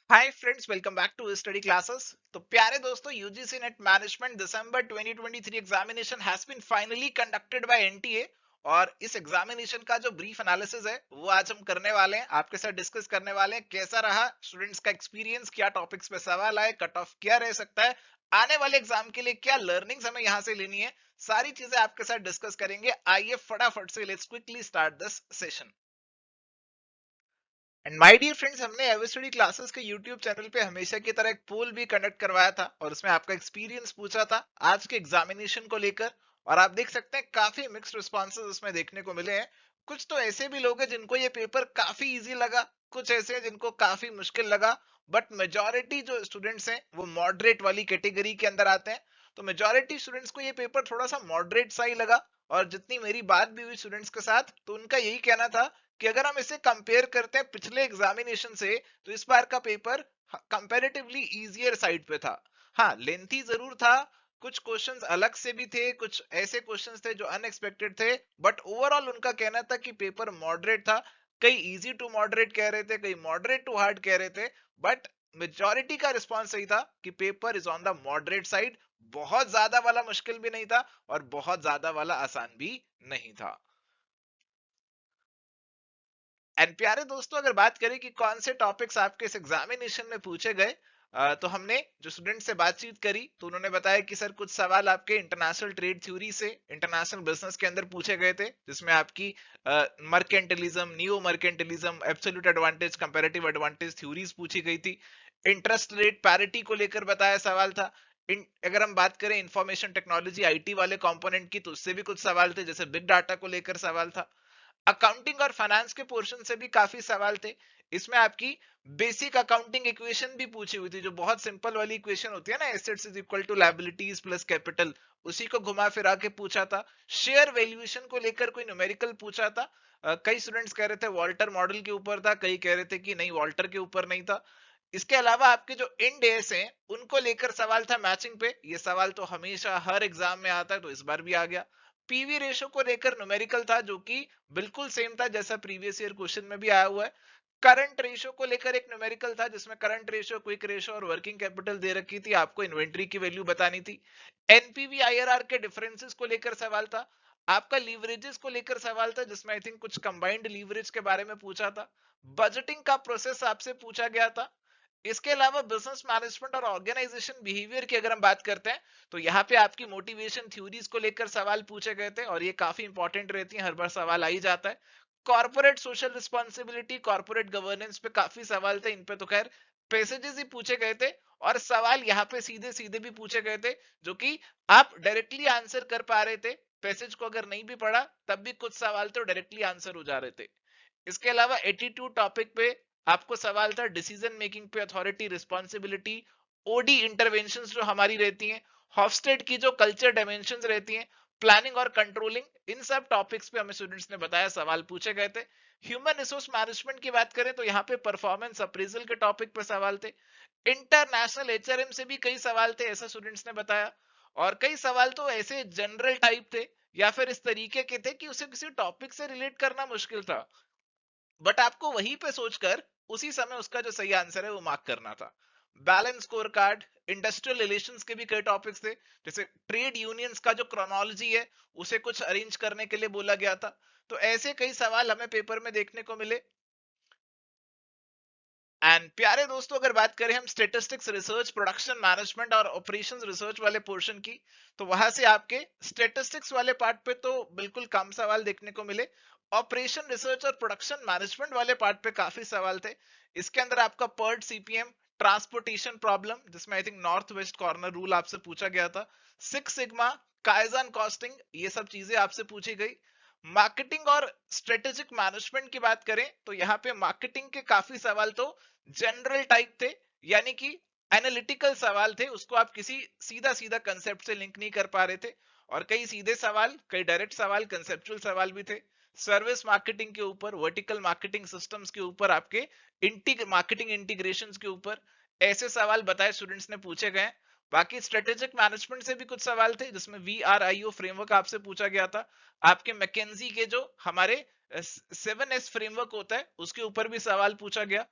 Hi friends, welcome back to study classes. तो प्यारे दोस्तों, UGC NET management December 2023 examination has been finally conducted by NTA. और इस examination का जो ब्रीफ एनालिसिस है वो आज हम करने वाले हैं, आपके साथ डिस्कस करने वाले हैं। कैसा रहा स्टूडेंट्स का एक्सपीरियंस, क्या टॉपिक्स पे सवाल आए, कट ऑफ क्या रह सकता है, आने वाले एग्जाम के लिए क्या लर्निंग्स हमें यहाँ से लेनी है, सारी चीजें आपके साथ डिस्कस करेंगे। आइए फटाफट से let's quickly start this session. And my dear friends, हमने एवरेस्टडी क्लासेस के यूट्यूब चैनल पे हमेशा की तरह एक पोल भी कंडक्ट करवाया था और उसमें आपका एक्सपीरियंस पूछा था आज के एग्जामिनेशन को लेकर। और आप देख सकते हैं काफी मिक्स्ड रिस्पॉन्सेज उसमें देखने को मिले हैं। कुछ तो ऐसे भी लोग हैं जिनको ये पेपर काफी इजी लगा, कुछ ऐसे हैं जिनको काफी मुश्किल लगा। बट मेजोरिटी जो स्टूडेंट्स हैं वो मॉडरेट वाली कैटेगरी के अंदर आते हैं। तो मेजोरिटी स्टूडेंट्स को ये पेपर थोड़ा सा मॉडरेट सा ही लगा। और जितनी मेरी बात भी हुई स्टूडेंट्स के साथ, तो उनका यही कहना था कि अगर हम इसे कंपेयर करते हैं पिछले एग्जामिनेशन से, तो इस बार का पेपर कंपैरेटिवली इजियर साइड पे था। हाँ, लेंथी जरूर था, कुछ क्वेश्चंस अलग से भी थे, कुछ ऐसे क्वेश्चंस थे जो अनएक्सपेक्टेड थे। बट ओवरऑल उनका कहना था कि पेपर मॉडरेट था। कई इजी टू मॉडरेट कह रहे थे, कई मॉडरेट टू हार्ड कह रहे थे। बट मेजॉरिटी का रिस्पॉन्स सही था कि paper is on the moderate side. बहुत ज्यादा वाला मुश्किल भी नहीं था और बहुत ज्यादा वाला आसान भी नहीं था। एंड प्यारे दोस्तों, अगर बात करें कि कौन से टॉपिक्स आपके इस एग्जामिनेशन में पूछे गए, तो हमने जो स्टूडेंट से बातचीत करी तो उन्होंने बताया कि सर कुछ सवाल आपके इंटरनेशनल ट्रेड थ्योरी से, इंटरनेशनल बिजनेस के अंदर पूछे गए थे, जिसमें आपकी mercantilism, neo mercantilism, absolute advantage, comparative advantage theories पूछी गई थी। इंटरेस्ट रेट पैरिटी को लेकर बताया सवाल था। अगर हम बात करें इंफॉर्मेशन टेक्नोलॉजी आईटी वाले कंपोनेंट की, तो उससे भी कुछ सवाल थे, जैसे बिग डाटा को लेकर सवाल था। अकाउंटिंग और फाइनेंस के पोर्शन से भी काफी सवाल थे। इसमें आपकी बेसिक अकाउंटिंग इक्वेशन भी पूछी हुई थी, जो बहुत सिंपल वाली इक्वेशन होती है ना, assets is equal to liabilities plus capital, उसी को घुमा फिरा के पूछा था। शेयर वैल्यूएशन को लेकर कोई न्यूमेरिकल पूछा था। कई स्टूडेंट्स कह रहे थे वॉल्टर मॉडल के ऊपर था, कई कह रहे थे कि नहीं वॉल्टर के ऊपर नहीं था। इसके अलावा आपके जो इंड एस हैं उनको लेकर सवाल था मैचिंग पे। ये सवाल तो हमेशा हर एग्जाम में आता है, तो इस बार भी आ गया। पीवी रेशो को लेकर न्यूमेरिकल था, जो कि बिल्कुल सेम था जैसा प्रीवियस ईयर क्वेश्चन में भी आया हुआ है। करंट रेशो को लेकर एक न्यूमेरिकल था, जिसमें करंट रेशो, क्विक रेशो और वर्किंग कैपिटल दे रखी थी, आपको इन्वेंट्री की वैल्यू बतानी थी। एनपीवी आईआरआर के डिफरेंसेस को लेकर सवाल था। आपका लीवरेजेस को लेकर सवाल था, जिसमें आई थिंक कुछ कंबाइंड लीवरेज के बारे में पूछा था। बजटिंग का प्रोसेस आपसे पूछा गया था। इसके अलावा बिजनेस मैनेजमेंट और ऑर्गेनाइजेशन बिहेवियर की अगर हम बात करते हैं, तो यहाँ पे आपकी मोटिवेशन थ्योरीज को लेकर सवाल पूछे गए थे और ये काफी इंपॉर्टेंट रहती है, हर बार सवाल आ ही जाता है। Corporate social responsibility, corporate governance पे काफी सवाल थे, इन पे तो खैर पैसेजेस ही पूछे गए थे। और सवाल यहाँ पे सीधे सीधे भी पूछे गए थे, जो कि आप डायरेक्टली आंसर कर पा रहे थे। पैसेज को अगर नहीं भी पढ़ा तब भी कुछ सवाल तो डायरेक्टली आंसर हो जा रहे थे। इसके अलावा एटीट्यूड टॉपिक पे आपको सवाल था, डिसीजन मेकिंग पे अथॉरिटी, रिस्पॉन्सिबिलिटी, ओडी इंटरवेंशंस जो हमारी रहती हैं, हॉफस्टेड की जो कल्चर डायमेंशंस रहती हैं, प्लानिंग और कंट्रोलिंग, इन सब टॉपिक्स पे हमें स्टूडेंट्स ने बताया सवाल पूछे गए थे। ह्यूमन रिसोर्स मैनेजमेंट की बात करें तो यहाँ पे परफॉर्मेंस अप्रेजल के टॉपिक पे सवाल थे। इंटरनेशनल एचआरएम से भी कई सवाल थे, ऐसा स्टूडेंट्स ने बताया। और कई सवाल तो ऐसे जनरल टाइप थे या फिर इस तरीके के थे कि उसे किसी टॉपिक से रिलेट करना मुश्किल था, बट आपको वहीं पे सोचकर उसी समय उसका जो सही आंसर है वो मार्क करना था। Balance score card, industrial relations के भी कई टॉपिक्स थे, जैसे ट्रेड यूनियंस का जो क्रोनोलॉजी है उसे कुछ अरेंज करने के लिए बोला गया था। तो ऐसे कई सवाल हमें पेपर में देखने को मिले। एंड प्यारे दोस्तों, अगर बात करें हम स्टेटिस्टिक्स, रिसर्च, प्रोडक्शन मैनेजमेंट और ऑपरेशंस रिसर्च वाले पोर्शन की, तो वहां से आपके स्टेटिस्टिक्स वाले पार्ट पे तो बिल्कुल कम सवाल देखने को मिले। ऑपरेशन रिसर्च और प्रोडक्शन मैनेजमेंट वाले पार्ट पे काफी सवाल थे। इसके अंदर आपका पर्ट सीपीएम, ट्रांसपोर्टेशन प्रॉब्लम, जिसमें I think north west corner rule आपसे पूछा गया था, सिक्स सिग्मा, काइजन कॉस्टिंग, ये सब चीजें आपसे पूछी गई। मार्केटिंग और स्ट्रेटेजिक मैनेजमेंट की बात करें तो यहाँ पे मार्केटिंग के काफी सवाल तो जनरल टाइप थे, यानी कि एनालिटिकल सवाल थे, उसको आप किसी सीधा सीधा कंसेप्ट से लिंक नहीं कर पा रहे थे। और कई सीधे सवाल, कई डायरेक्ट सवाल, कंसेप्चुअल सवाल भी थे। सर्विस मार्केटिंग के ऊपर, वर्टिकल मार्केटिंग सिस्टम्स के ऊपर, आपके मार्केटिंग इंटीग्रेशन के ऊपर ऐसे सवाल बताए स्टूडेंट्स ने पूछे गए। बाकी स्ट्रेटेजिक मैनेजमेंट से भी कुछ सवाल थे, जिसमें VRIO फ्रेमवर्क आपसे पूछा गया था। आपके मैकेंजी के जो हमारे 7S फ्रेमवर्क होता है उसके ऊपर भी सवाल पूछा गया।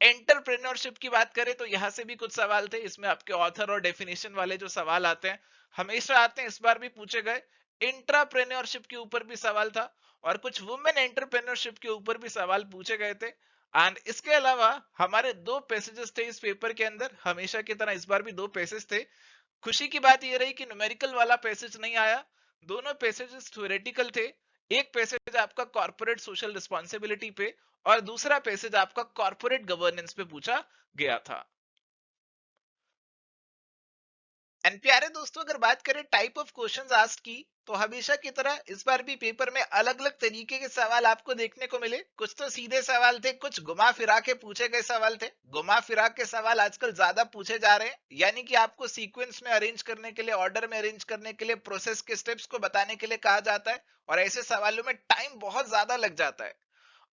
एंटरप्रेन्योरशिप की बात करें तो यहां से भी कुछ सवाल थे, इसमें आपके ऑथर और डेफिनेशन वाले जो सवाल आते हैं हमेशा आते हैं, इस बार भी पूछे गए। इंट्राप्रेन्योरशिप के ऊपर भी सवाल था और कुछ वुमेन एंटरप्रेन्योरशिप के ऊपर भी सवाल पूछे गए थे। एंड इसके अलावा हमारे दो पैसेजेस थे इस पेपर के अंदर, हमेशा की तरह इस बार भी दो पैसेज थे। खुशी की बात यह रही कि न्यूमेरिकल वाला पैसेज नहीं आया, दोनों पैसेजेस थ्योरेटिकल थे। एक पैसेज आपका कॉर्पोरेट सोशल रिस्पांसिबिलिटी पे और दूसरा पैसेज आपका कॉर्पोरेट गवर्नेंस पे पूछा गया था। एंड प्यारे दोस्तों, अगर बात करें टाइप ऑफ क्वेश्चंस आस्क्ड की, तो हमेशा की तरह इस बार भी पेपर में अलग अलग तरीके के सवाल आपको देखने को मिले। कुछ तो सीधे सवाल थे, कुछ घुमा फिरा के पूछे गए सवाल थे। घुमा फिरा के सवाल आजकल ज्यादा पूछे जा रहे हैं, यानी कि आपको सीक्वेंस में अरेंज करने के लिए, ऑर्डर में अरेंज करने के लिए, प्रोसेस के स्टेप्स को बताने के लिए कहा जाता है, और ऐसे सवालों में टाइम बहुत ज्यादा लग जाता है।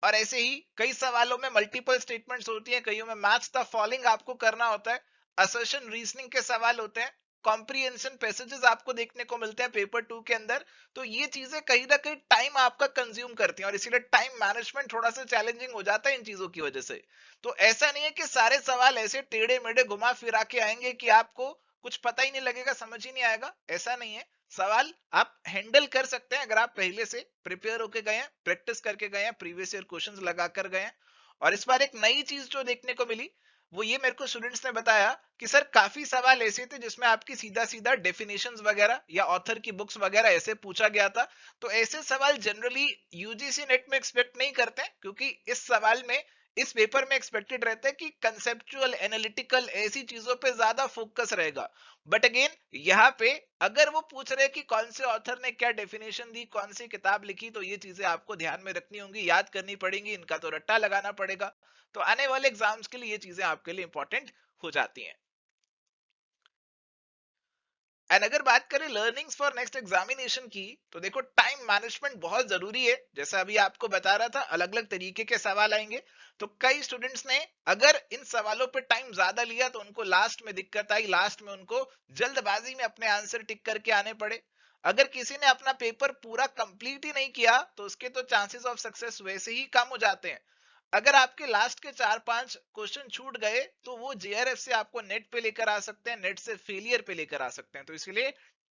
और ऐसे ही कई सवालों में मल्टीपल स्टेटमेंट्स होती हैं, कईयों में मैच द फॉलोइंग आपको करना होता है, असर्शन रीजनिंग के सवाल होते हैं, कॉम्प्रिहेंशन पैसेजेस आपको देखने को मिलते हैं पेपर 2 के अंदर। तो ये चीजें कहीं ना कहीं टाइम आपका कंज्यूम करती हैं और इसीलिए टाइम मैनेजमेंट थोड़ा सा चैलेंजिंग हो जाता है इन चीजों की वजह से। तो ऐसा नहीं है कि सारे सवाल ऐसे टेढ़े मेढ़े घुमा फिरा के आएंगे कि आपको कुछ पता ही नहीं लगेगा, समझ ही नहीं आएगा, ऐसा नहीं है। सवाल आप हैंडल कर सकते हैं अगर आप पहले से प्रिपेयर होके गए हैं, प्रैक्टिस करके गए हैं, प्रीवियस ईयर क्वेश्चंस लगा कर गए हैं। और इस बार एक नई चीज जो देखने को मिली वो ये मेरे को स्टूडेंट्स ने बताया कि सर काफी सवाल ऐसे थे जिसमें आपकी सीधा सीधा डेफिनेशंस वगैरह या ऑथर की बुक्स वगैरह ऐसे पूछा गया था। तो ऐसे सवाल जनरली यूजीसी नेट में एक्सपेक्ट नहीं करते हैं, क्योंकि इस सवाल में, इस पेपर में एक्सपेक्टेड रहता है कि कंसेप्चुअल एनालिटिकल ऐसी चीजों पे ज्यादा फोकस रहेगा। बट अगेन यहाँ पे अगर वो पूछ रहे कि कौन से ऑथर ने क्या डेफिनेशन दी, कौन सी किताब लिखी, तो ये चीजें आपको ध्यान में रखनी होंगी, याद करनी पड़ेंगी, इनका तो रट्टा लगाना पड़ेगा। तो आने वाले एग्जाम्स के लिए ये चीजें आपके लिए इंपॉर्टेंट हो जाती हैं। एंड अगर बात करें लर्निंग्स फॉर नेक्स्ट एग्जामिनेशन की, तो देखो टाइम मैनेजमेंट बहुत जरूरी है। जैसा अभी आपको बता रहा था, अलग अलग तरीके के सवाल आएंगे। तो कई स्टूडेंट्स ने अगर इन सवालों पे टाइम ज्यादा लिया तो उनको लास्ट में दिक्कत आई, लास्ट में उनको जल्दबाजी में अपने आंसर टिक करके आने पड़े। अगर किसी ने अपना पेपर पूरा कंप्लीट ही नहीं किया तो उसके तो चांसेस ऑफ सक्सेस वैसे ही कम हो जाते हैं। अगर आपके लास्ट के 4-5 क्वेश्चन छूट गए तो वो जेआरएफ से आपको नेट पे लेकर आ सकते हैं, नेट से फेलियर पे लेकर आ सकते हैं। तो इसलिए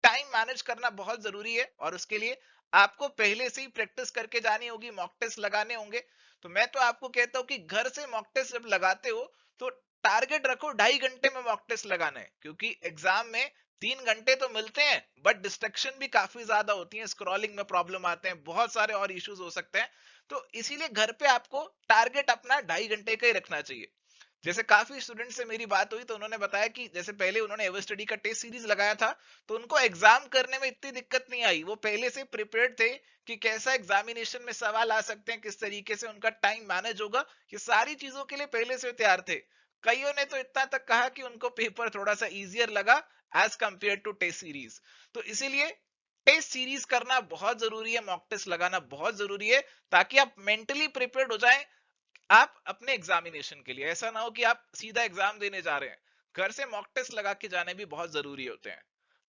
टाइम मैनेज करना बहुत जरूरी है और उसके लिए आपको पहले से ही प्रैक्टिस करके जानी होगी, मॉक टेस्ट लगाने होंगे। तो मैं तो आपको कहता हूं कि घर से मॉक टेस्ट जब लगाते हो तो टारगेट रखो 2.5 घंटे में मॉक टेस्ट लगाना है, क्योंकि एग्जाम में 3 घंटे तो मिलते हैं बट डिस्ट्रक्शन भी काफी ज्यादा होती है, स्क्रॉलिंग में प्रॉब्लम आते हैं, बहुत सारे और इश्यूज हो सकते हैं। तो इसीलिए घर पे आपको टारगेट अपना 2.5 घंटे का ही रखना चाहिए। जैसे काफी स्टूडेंट से मेरी बात हुई तो उन्होंने बताया कि जैसे पहले उन्होंने एवर स्टडी का टेस्ट सीरीज लगाया था तो उनको एग्जाम करने में इतनी दिक्कत नहीं आई, वो पहले से प्रिपेयर्ड थे कि कैसा एग्जामिनेशन में सवाल आ सकते हैं, किस तरीके से उनका टाइम मैनेज होगा, ये सारी चीजों के लिए पहले से तैयार थे। कईयों ने तो इतना तक कहा कि उनको पेपर थोड़ा सा इजियर लगा as compare to test series. तो इसीलिए टेस्ट सीरीज करना बहुत जरूरी है, मॉक टेस्ट लगाना बहुत जरूरी है, ताकि आप मेंटली प्रिपेयर्ड हो जाएं आप अपने एग्जामिनेशन के लिए। ऐसा ना हो कि आप सीधा एग्जाम देने जा रहे हैं, घर से मॉक टेस्ट लगा के जाने भी बहुत जरूरी होते हैं।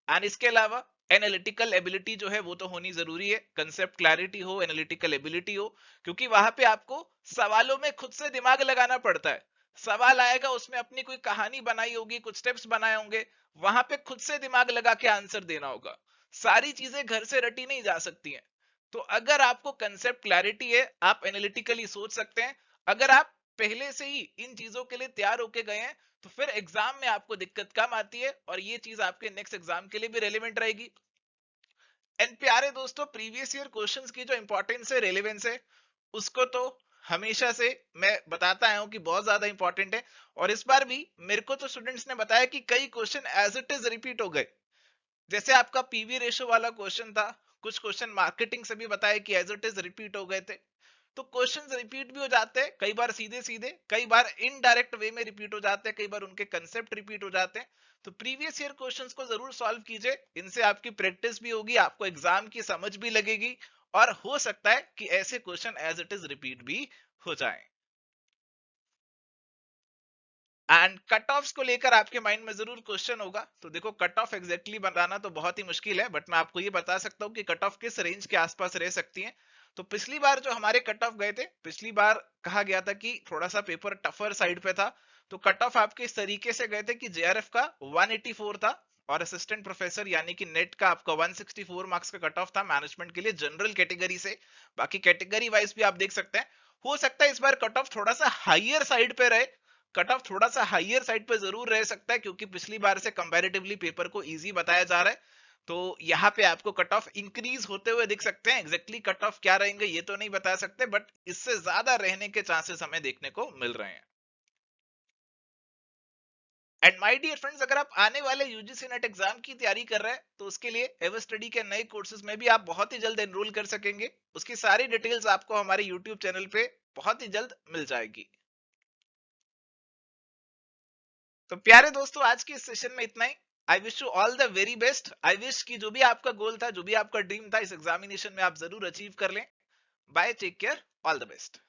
एंड इसके अलावा एनालिटिकल एबिलिटी जो है वो तो होनी जरूरी है, कंसेप्ट क्लैरिटी हो, एनालिटिकल एबिलिटी हो, क्योंकि वहां पे आपको सवालों में खुद से दिमाग लगाना पड़ता है। सवाल आएगा उसमें अपनी कोई कहानी बनाई होगी, कुछ स्टेप्स बनाए होंगे, वहां पे खुद से दिमाग लगा के आंसर देना होगा। सारी चीजें घर से रटी नहीं जा सकती हैं। तो अगर आपको कंसेप्ट क्लैरिटी है, आप एनालिटिकली सोच सकते हैं, अगर आप पहले से ही इन चीजों के लिए तैयार होके गए हैं तो फिर एग्जाम में आपको दिक्कत कम आती है और ये चीज आपके नेक्स्ट एग्जाम के लिए भी रेलेवेंट रहेगी। एंड प्यारे दोस्तों, प्रीवियस ईयर क्वेश्चंस की जो इंपॉर्टेंस है, रेलेवेंस है, उसको तो हमेशा से मैं बताता आया हूं कि बहुत ज्यादा इंपॉर्टेंट है। और इस बार भी मेरे को तो स्टूडेंट्स ने बताया कि कई question as it is repeat हो गए। जैसे आपका पीवी रेशो वाला क्वेश्चन था, कुछ क्वेश्चन मार्केटिंग से भी बताया कि एज इट इज रिपीट हो गए थे। तो क्वेश्चंस रिपीट भी हो जाते हैं, कई बार सीधे सीधे, कई बार इनडायरेक्ट वे में रिपीट हो जाते हैं, कई बार उनके कंसेप्ट रिपीट हो जाते हैं। तो प्रीवियस ईयर क्वेश्चंस को जरूर सॉल्व कीजिए, इनसे आपकी प्रैक्टिस भी होगी, आपको एग्जाम की समझ भी लगेगी और हो सकता है कि ऐसे question as it is repeat भी हो जाए। एंड कट ऑफ्स को लेकर आपके माइंड में जरूर क्वेश्चन होगा। तो देखो, कट ऑफ एग्जैक्टली बताना तो बहुत ही मुश्किल है, बट मैं आपको ये बता सकता हूँ कि कट ऑफ किस रेंज के आसपास रह सकती है। तो पिछली बार जो हमारे कट ऑफ गए थे, पिछली बार कहा गया था कि थोड़ा सा पेपर टफर साइड पे था, तो कट ऑफ आपके इस तरीके से गए थे कि जेआरएफ का 184 था और असिस्टेंट प्रोफेसर यानी कि नेट का आपका 164 मार्क्स का कट ऑफ था मैनेजमेंट के लिए जनरल कैटेगरी से। बाकी कैटेगरी वाइज भी आप देख सकते हैं, हो सकता है इस बार कट ऑफ थोड़ा सा हाइयर साइड पे रहे, कट ऑफ थोड़ा सा हाइयर साइड पे जरूर रह सकता है क्योंकि पिछली बार से कंपैरेटिवली पेपर को इजी बताया जा रहा है। तो यहाँ पे आपको कट ऑफ इंक्रीज होते हुए दिख सकते हैं, एग्जैक्टली कट ऑफ क्या रहेंगे ये तो नहीं बता सकते, बट इससे ज्यादा रहने के चांसेस हमें देखने को मिल रहे हैं। एंड माय डियर फ्रेंड्स, अगर आप आने वाले यूजीसी नेट एग्जाम की तैयारी कर रहे हैं तो उसके लिए एवर स्टडी के नए कोर्सेज में भी आप बहुत ही जल्द एनरोल कर सकेंगे। उसकी सारी डिटेल्स आपको हमारे यूट्यूब चैनल पे बहुत ही जल्द मिल जाएगी। तो प्यारे दोस्तों, आज के इस सेशन में इतना ही। I wish you all the very best. I wish कि जो भी आपका गोल था, जो भी आपका ड्रीम था, इस एग्जामिनेशन में आप जरूर अचीव कर लें। Bye, take care, all the best.